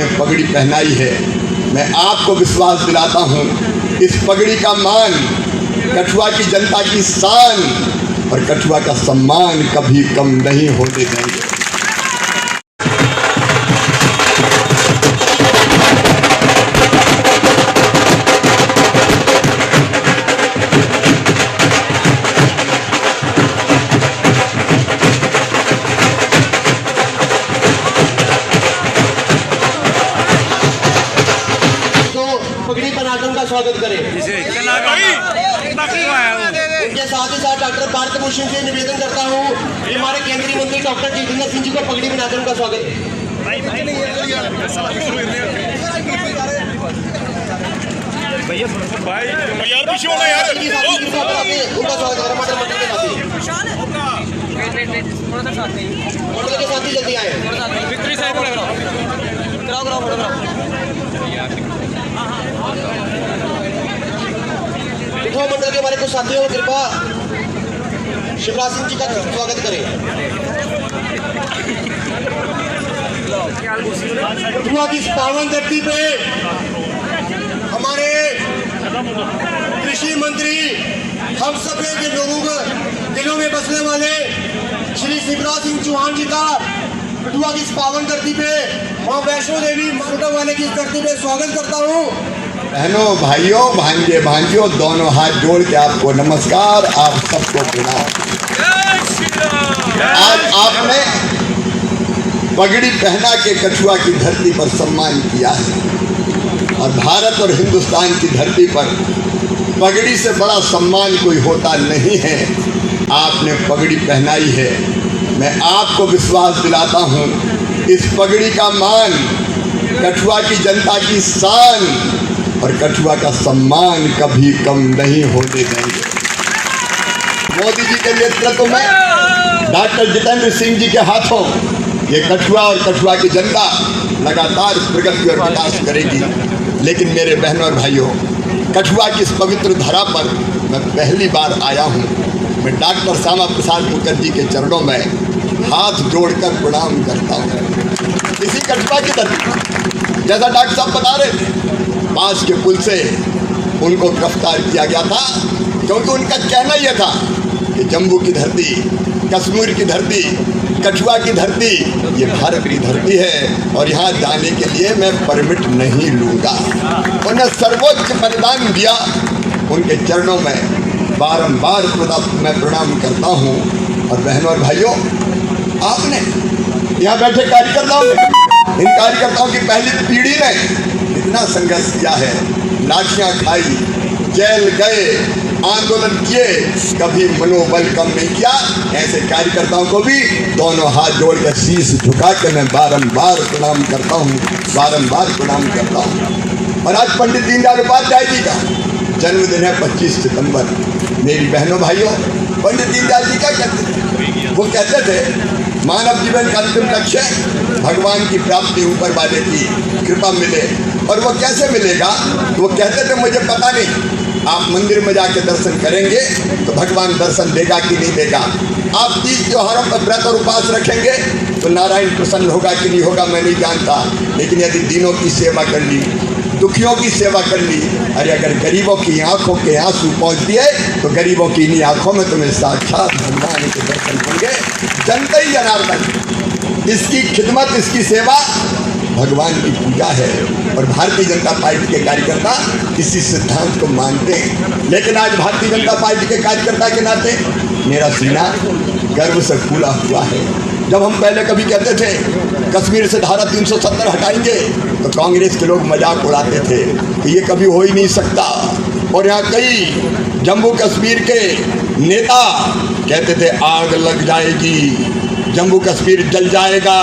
आपने पगड़ी पहनाई है, मैं आपको विश्वास दिलाता हूँ इस पगड़ी का मान कठुआ की जनता की शान और कठुआ का सम्मान कभी कम नहीं होने देंगे। स्वागत करें। उनके साथ ही साथ डॉक्टर भारत भूषण से निवेदन करता हूँ कि हमारे केंद्रीय मंत्री डॉक्टर जितेंद्र सिंह जी को पगड़ी बनाकर उनका स्वागत उनका स्वागत मंडल के साथी जल्दी आए। मंडल के हमारे कुछ साथियों कृपा शिवराज सिंह जी का स्वागत करें। कठुआ की इस पावन धरती पे हमारे कृषि मंत्री हम सब के लोगों के दिलों में बसने वाले श्री शिवराज सिंह चौहान जी का कठुआ की इस पावन धरती पे मां वैष्णो देवी माता वाले की इस धरती पे स्वागत करता हूँ। बहनों भाइयों भांजे भांजियों दोनों हाथ जोड़ के आपको नमस्कार, आप सबको प्रणाम। आज आपने पगड़ी पहना के कठुआ की धरती पर सम्मान किया है और भारत और हिंदुस्तान की धरती पर पगड़ी से बड़ा सम्मान कोई होता नहीं है। आपने पगड़ी पहनाई है, मैं आपको विश्वास दिलाता हूँ इस पगड़ी का मान कठुआ की जनता की शान और कठुआ का सम्मान कभी कम नहीं होने देंगे। मोदी जी के नेतृत्व में डॉक्टर जितेंद्र सिंह जी के हाथों ये कठुआ और कठुआ की जनता लगातार प्रगति और विकास करेगी। लेकिन मेरे बहनों और भाइयों, कठुआ की इस पवित्र धरा पर मैं पहली बार आया हूँ। मैं डॉक्टर श्यामा प्रसाद मुखर्जी के चरणों में हाथ जोड़कर प्रणाम करता हूँ। इसी कठुआ की धरती, जैसा डॉक्टर साहब बता रहे थे, पास के पुल से उनको गिरफ्तार किया गया था क्योंकि उनका कहना यह था कि जम्मू की धरती, कश्मीर की धरती, कठुआ की धरती ये भारत की धरती है और यहाँ जाने के लिए मैं परमिट नहीं लूँगा। उन्हें सर्वोच्च बलिदान दिया, उनके चरणों में बारंबार मैं प्रणाम करता हूँ। और बहनों और भाइयों, आपने यहाँ बैठे कार्यकर्ताओं ने, इन कार्यकर्ताओं की पहली पीढ़ी ने इतना संघर्ष किया है, लाठियाँ खाई, जेल गए, आंदोलन किए, कभी मनोबल कम नहीं किया। ऐसे कार्यकर्ताओं को भी दोनों हाथ जोड़ कर शीश झुका के मैं बारंबार प्रणाम करता हूँ, बारंबार प्रणाम करता हूँ। और आज पंडित दीनदयाल उपाध्याय जी का जन्मदिन है 25 सितंबर। मेरी बहनों भाइयों, पंडित दीनदयाल जी क्या कहते थे? वो कहते थे मानव जीवन का अंतिम लक्ष्य भगवान की प्राप्ति, ऊपर वाले की कृपा मिले। और वो कैसे मिलेगा? वो कहते थे मुझे पता नहीं, आप मंदिर में जाके दर्शन करेंगे तो भगवान दर्शन देगा कि नहीं देगा। आप 30 त्योहारों पर व्रत और उपवास रखेंगे तो नारायण प्रसन्न होगा कि नहीं होगा मैं नहीं जानता। लेकिन यदि दीनों की सेवा कर ली, दुखियों की सेवा कर ली, अरे अगर गरीबों की आंखों के आंसू पहुँच दिए तो गरीबों की इन्हीं आंखों में तुम्हें साक्षात भगवान के दर्शन होंगे। जनता ही जनार्दन, इसकी खिदमत, इसकी सेवा भगवान की पूजा है। और भारतीय जनता पार्टी के कार्यकर्ता इसी सिद्धांत को मानते हैं। लेकिन आज भारतीय जनता पार्टी के कार्यकर्ता के नाते मेरा सीना गर्व से फूला हुआ है। जब हम पहले कभी कहते थे कश्मीर से धारा 370 हटाएंगे तो कांग्रेस के लोग मजाक उड़ाते थे कि ये कभी हो ही नहीं सकता। और यहाँ कई जम्मू कश्मीर के नेता कहते थे आग लग जाएगी, जम्मू कश्मीर जल जाएगा।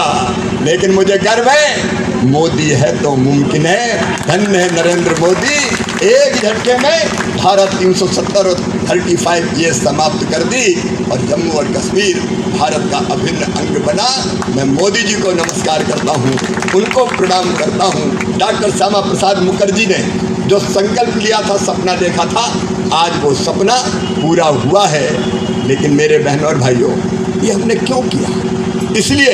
लेकिन मुझे गर्व है, मोदी है तो मुमकिन है। धन्य है नरेंद्र मोदी, एक झटके में धारा 370 और 35 ये समाप्त कर दी और जम्मू और कश्मीर भारत का अभिन्न अंग बना। मैं मोदी जी को नमस्कार करता हूँ, उनको प्रणाम करता हूँ। डॉक्टर श्यामा प्रसाद मुखर्जी ने जो संकल्प लिया था, सपना देखा था, आज वो सपना पूरा हुआ है। लेकिन मेरे बहनों और भाइयों, ये हमने क्यों किया? इसलिए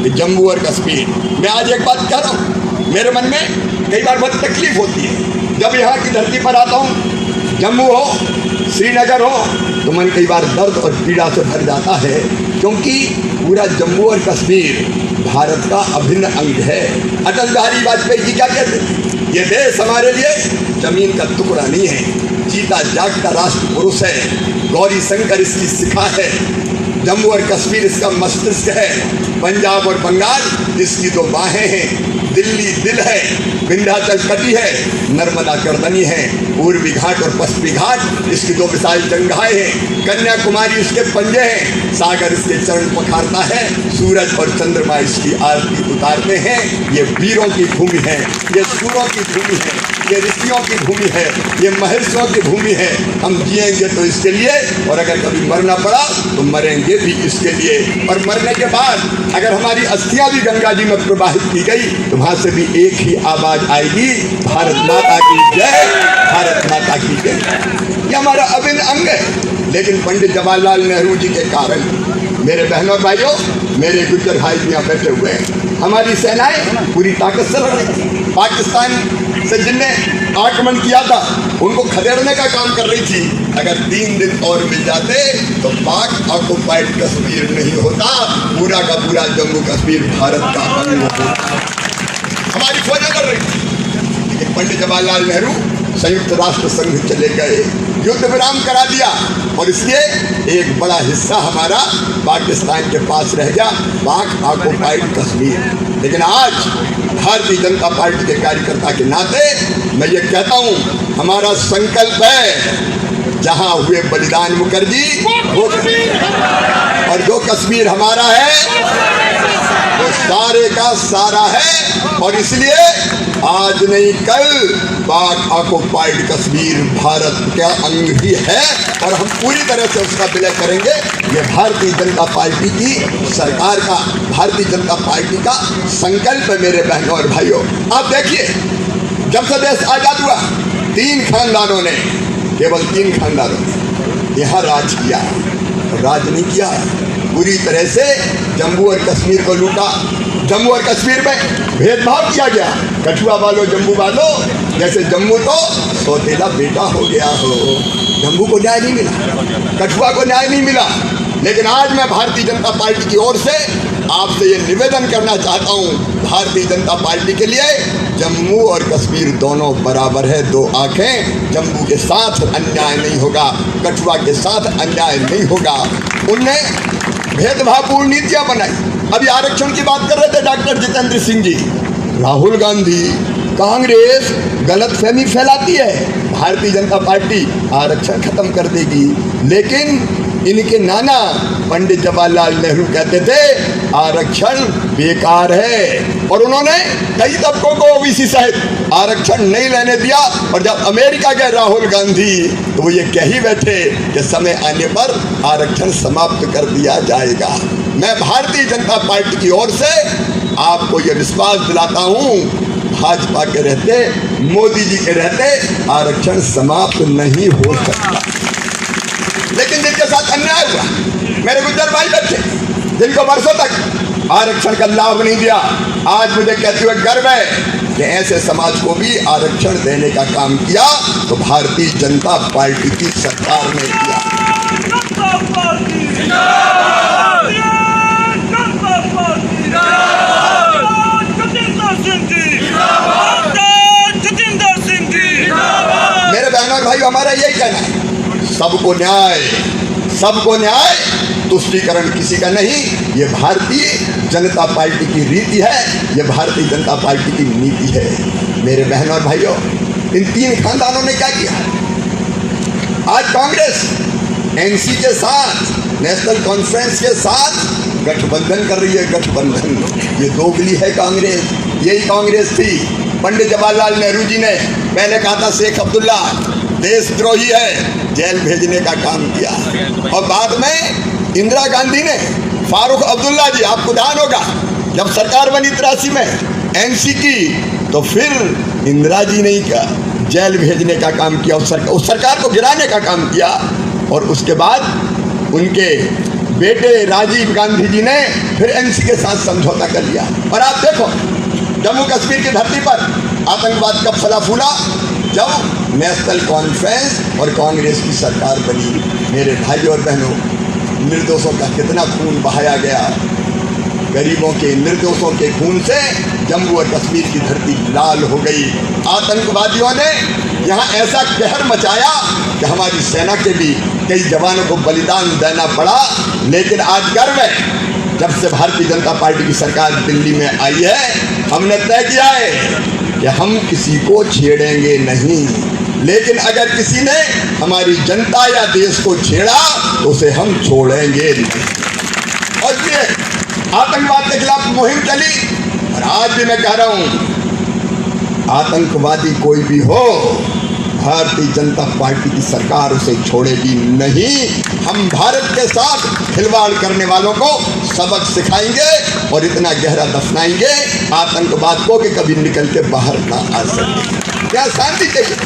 कि जम्मू और कश्मीर, मैं आज एक बात कह रहा हूँ, मेरे मन में कई बार बहुत तकलीफ होती है जब यहाँ की धरती पर आता हूँ। जम्मू हो, श्रीनगर हो, तो मन कई बार दर्द और पीड़ा से भर जाता है, क्योंकि पूरा जम्मू और कश्मीर भारत का अभिन्न अंग है। अटल बिहारी वाजपेयी जी क्या कहते थे? ये देश हमारे लिए जमीन का टुकड़ा नहीं है, जीता जागता राष्ट्र पुरुष है। गौरी शंकर इसकी शिखा है, जम्मू और कश्मीर इसका मस्तिष्क है, पंजाब और बंगाल इसकी दो बाहें हैं, दिल्ली दिल है, विंध्याचल कटी है, नर्मदा कर्दनी है, पूर्वी घाट और पश्चिमी घाट इसकी दो विशाल जंघाएं हैं, कन्याकुमारी इसके पंजे हैं, सागर इसके चरण पखारता है, सूरज और चंद्रमा इसकी आरती उतारते हैं। ये वीरों की भूमि है, ये सूरों की भूमि है, ये ऋषियों की भूमि है, ये महर्षियों की भूमि है। हम जिएंगे तो इसके लिए, और अगर कभी मरना पड़ा तो मरेंगे भी इसके लिए। और मरने के बाद अगर हमारी अस्थियां भी गंगा जी में प्रवाहित की गई तो वहां से भी एक ही आवाज आएगी, भारत माता की जय, भारत माता की जय। ये हमारा अभिन्न अंग है। लेकिन पंडित जवाहरलाल नेहरू जी के कारण, मेरे बहनों भाइयों, मेरे गुज्जर भाई यहाँ बैठे हुए हैं, हमारी सेनाएं पूरी ताकत से लड़ रही थी। पाकिस्तान से जिनने आक्रमण किया था उनको खदेड़ने का काम कर रही थी। अगर 3 दिन और मिल जाते तो पाक ऑक्युपाइड कश्मीर नहीं होता, पूरा का पूरा जम्मू कश्मीर भारत का अंग होता। हमारी फौजें लड़ रही थी, लेकिन पंडित जवाहरलाल नेहरू संयुक्त राष्ट्र संघ चले गए, युद्ध विराम करा दिया, और इसलिए एक बड़ा हिस्सा हमारा पाकिस्तान के पास रह गया, पाक ऑक्युपाइड कश्मीर। लेकिन आज भारतीय जनता पार्टी के कार्यकर्ता के नाते मैं ये कहता हूँ, हमारा संकल्प है जहाँ हुए बलिदान मुखर्जी वो कश्मीर, और जो कश्मीर हमारा है वो सारे का सारा है। और इसलिए आज नहीं कल पाक ऑक्युपाइड कश्मीर भारत का अंग ही है, और हम पूरी तरह से उसका विलय करेंगे। ये भारतीय जनता पार्टी की सरकार का, भारतीय जनता पार्टी का संकल्प है। मेरे बहनों और भाइयों, आप देखिए, जब से देश आजाद हुआ 3 खानदानों ने, केवल 3 खानदानों ने यहाँ राज किया, राज नहीं किया, पूरी तरह से जम्मू और कश्मीर को लूटा। जम्मू और कश्मीर में भेदभाव किया गया, कठुआ वालों जम्मू वालों, जैसे जम्मू तो सौतेला बेटा हो गया हो। जम्मू को न्याय नहीं मिला, कठुआ को न्याय नहीं मिला। लेकिन आज मैं भारतीय जनता पार्टी की ओर से आपसे ये निवेदन करना चाहता हूँ, भारतीय जनता पार्टी के लिए जम्मू और कश्मीर दोनों बराबर है, 2 आंखें। जम्मू के साथ अन्याय नहीं होगा, कठुआ के साथ अन्याय नहीं होगा। उनने भेदभावपूर्ण नीतियाँ बनाई। अभी आरक्षण की बात कर रहे थे डॉक्टर जितेंद्र सिंह जी। राहुल गांधी, कांग्रेस गलतफहमी फैलाती है, भारतीय जनता पार्टी आरक्षण खत्म कर देगी, लेकिन इनके नाना पंडित जवाहरलाल नेहरू कहते थे आरक्षण बेकार है, और उन्होंने कई तबकों को ओबीसी सहित आरक्षण नहीं लेने दिया। और जब अमेरिका गए राहुल गांधी तो वो ये कह ही बैठे कि समय आने पर आरक्षण समाप्त कर दिया जाएगा। मैं भारतीय जनता पार्टी की ओर से आपको ये विश्वास दिलाता हूँ, भाजपा के रहते, मोदी जी के रहते आरक्षण समाप्त नहीं हो सकता। लेकिन जिनके साथ अन्याय हुआ, मेरे गुज्जर भाई बच्चे, जिनको वर्षों तक आरक्षण का लाभ नहीं दिया, आज मुझे कहते हुए गर्व है कि ऐसे समाज को भी आरक्षण देने का काम किया तो भारतीय जनता पार्टी की सरकार ने किया। मेरे बहनों और भाइयों, हमारा यही कहना है, सबको न्याय, सबको न्याय, तुष्टीकरण किसी का नहीं। ये भारतीय जनता पार्टी की रीति है, ये भारतीय जनता पार्टी की नीति है। मेरे बहनों और भाइयों, इन 3 खानदानों ने क्या किया? आज कांग्रेस एनसी के साथ, नेशनल कॉन्फ्रेंस के साथ गठबंधन कर रही है। गठबंधन ये दोगली है कांग्रेस। यही कांग्रेस थी, पंडित जवाहरलाल नेहरू जी ने पहले कहा था शेख अब्दुल्ला देशद्रोही है, जेल भेजने का काम किया, और बाद में इंदिरा गांधी ने फारूक अब्दुल्ला जी, आपको ध्यान होगा, जब सरकार बनी 83 में एनसी की, तो फिर इंदिरा जी ने जेल भेजने का काम किया, उस सरकार को गिराने का काम किया। और उसके बाद उनके बेटे राजीव गांधी जी ने फिर एनसी के साथ समझौता कर लिया। और आप देखो, जम्मू कश्मीर की धरती पर आतंकवाद कब फला फूला? जब नेशनल कॉन्फ्रेंस और कांग्रेस की सरकार बनी। मेरे भाइयों और बहनों, निर्दोषों का कितना खून बहाया गया। गरीबों के, निर्दोषों के खून से जम्मू और कश्मीर की धरती लाल हो गई। आतंकवादियों ने यहाँ ऐसा कहर मचाया कि हमारी सेना के भी कई जवानों को बलिदान देना पड़ा। लेकिन आज गर्व है, जब से भारतीय जनता पार्टी की सरकार दिल्ली में आई है, हमने तय किया है कि हम किसी को छेड़ेंगे नहीं। लेकिन अगर किसी ने हमारी जनता या देश को छेड़ा तो उसे हम छोड़ेंगे नहीं। और इसलिए आतंकवाद के खिलाफ मुहिम चली। और आज भी मैं कह रहा हूं, आतंकवादी कोई भी हो, भारतीय जनता पार्टी की सरकार उसे छोड़ेगी नहीं। हम भारत के साथ खिलवाड़ करने वालों को सबक सिखाएंगे और इतना गहरा दफनाएंगे आतंकवाद को कि कभी निकल के बाहर ना आ सके। क्या शांति चाहिए?